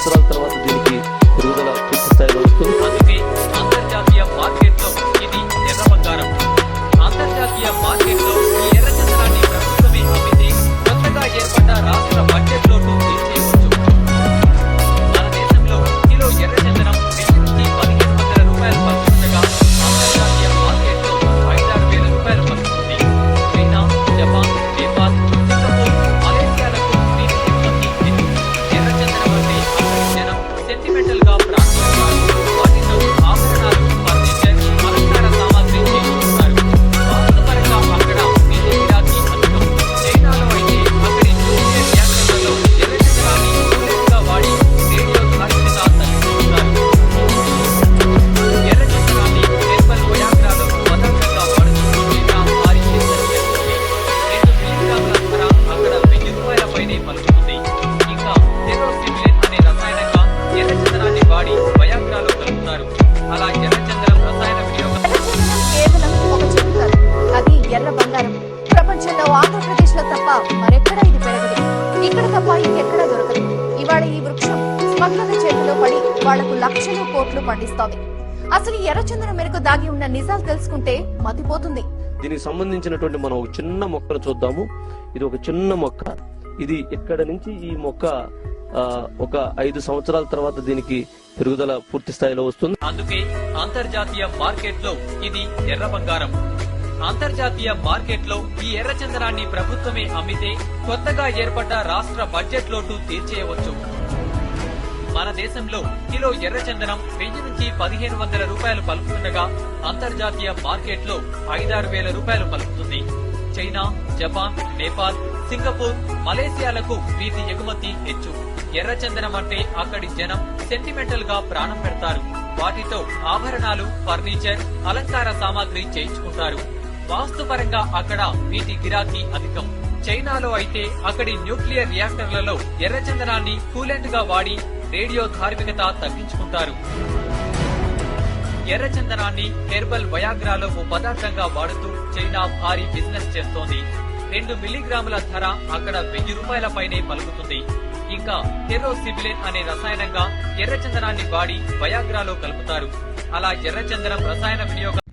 సంవత్సరాల తర్వాత దీనికి పెరుగుదల పూర్తి స్థాయిలో వస్తుంది. అందుకే అంతర్జాతీయ మార్కెట్లో ఇది ఎర్ర బంగారం. అంతర్జాతీయ మార్కెట్లో ఈ ఎర్రచందనాన్ని ప్రభుత్వమే అమ్మితే కొత్తగా ఏర్పడ్డ రాష్ట్ర బడ్జెట్ లోటు తీర్చేయవచ్చు. మన దేశంలో కిలో ఎర్రచందనం 1000 నుంచి 1500 రూపాయలు పలుకుతుండగా అంతర్జాతీయ మార్కెట్లో 5,000 రూపాయలు పలుకుతుంది. చైనా, జపాన్, నేపాల్, సింగపూర్, మలేసియాలకు వీటి ఎగుమతి ఎక్కువ. ఎర్రచందనం అంటే అక్కడి జనం సెంటిమెంటల్ గా ప్రారంభిస్తారు. వాటితో ఆభరణాలు, ఫర్నిచర్, అలంకార సామాగ్రి చేయించుకుంటారు. వాస్తవపరంగా అక్కడ వీటి గిరాకీ అధికం. చైనాలో అయితే అక్కడి న్యూక్లియర్ రియాక్టర్లలో ఎర్రచందనాన్ని కూలెంట్గా వాడి రేడియో ధార్మికత తగ్గించుకుంటారు. ఎర్రచందనాన్ని హెర్బల్ వయాగ్రాలో పదార్థంగా వాడుతూ చైనా భారీ బిజినెస్ చేస్తుంది. 2 మిల్లీగ్రాముల ధర అక్కడ 1000 రూపాయల పైనే పలుకుతుంది. ఇంకా టెరోసిబిలిన్ అనే రసాయనంగా ఎర్రచందనాన్ని వాడి వయాగ్రాలో కలుపుతారు. అలా ఎర్రచందనం రసాయన వినియోగం కేవలం ఒక చెట్టు కాదు, అది ఎర్ర బంగారం. ప్రపంచంలో ఆంధ్రప్రదేశ్ లో తప్ప మరెక్కడా ఇది పెరగదు. ఇక్కడ తప్ప ఇంకెక్కడా దొరకదు. ఇవాళ ఈ వృక్షం స్మగ్లర్ల చేతిలో పడి వాళ్లకు లక్షలు కోట్లు పండిస్తోంది. అసలు ఈ ఎర్రచందనం మెరుగు దాగి ఉన్న నిజాలు తెలుసుకుంటే మతిపోతుంది. దీనికి సంబంధించినటువంటి మనం ఒక చిన్న మొక్కను చూద్దాము. ఇది ఒక చిన్న మొక్క. ఇది ఇక్కడ నుంచి ఈ మొక్క ఒక 5 సంవత్సరాల తర్వాత దీనికి పెరుగుదల పూర్తి స్థాయిలో వస్తుంది. అందుకే అంతర్జాతీయ మార్కెట్లో ఇది ఎర్ర బంగారం. అంతర్జాతీయ మార్కెట్లో ఈ ఎర్రచందనాన్ని ప్రభుత్వమే అమ్మితే కొత్తగా ఏర్పడ్డ రాష్ట్ర బడ్జెట్ లోటు తీర్చేయవచ్చు. మన దేశంలో కిలో ఎర్రచందనం 1000 నుంచి 1500 రూపాయలు పలుకుతుండగా అంతర్జాతీయ మార్కెట్లో 5,000 రూపాయలు పలుకుతుంది. చైనా, జపాన్, నేపాల్, సింగపూర్, మలేసియాలకు వీటి ఎగుమతి హెచ్చు. ఎర్రచందనం అంటే అక్కడి జనం సెంటిమెంటల్ గా ప్రాణం పెడతారు. వాటితో ఆభరణాలు, ఫర్నిచర్, అలంకార సామాగ్రి చేయించుకుంటారు. వాస్తుపరంగా అక్కడ వీటి గిరాకీ అధికం. చైనాలో అయితే అక్కడి న్యూక్లియర్ రియాక్టర్లలో ఎర్రచందనాన్ని కూలెంట్ గా వాడి రేడియో ధార్మికత తగ్గించుకుంటారు. ఎర్రచందనాన్ని హెర్బల్ వయాగ్రాలో ఓ పదార్థంగా వాడుతూ చైనా భారీ బిజినెస్ చేస్తోంది. 2 మిల్లీగ్రాముల ధర అక్కడ 1000 రూపాయల పైనే పలుకుతుంది. ఇంకా టెరోసిబిలిన్ అనే రసాయనంగా ఎర్రచందనాన్ని వాడి వయాగ్రాలో కలుపుతారు. అలా ఎర్రచందనం రసాయన వినియోగం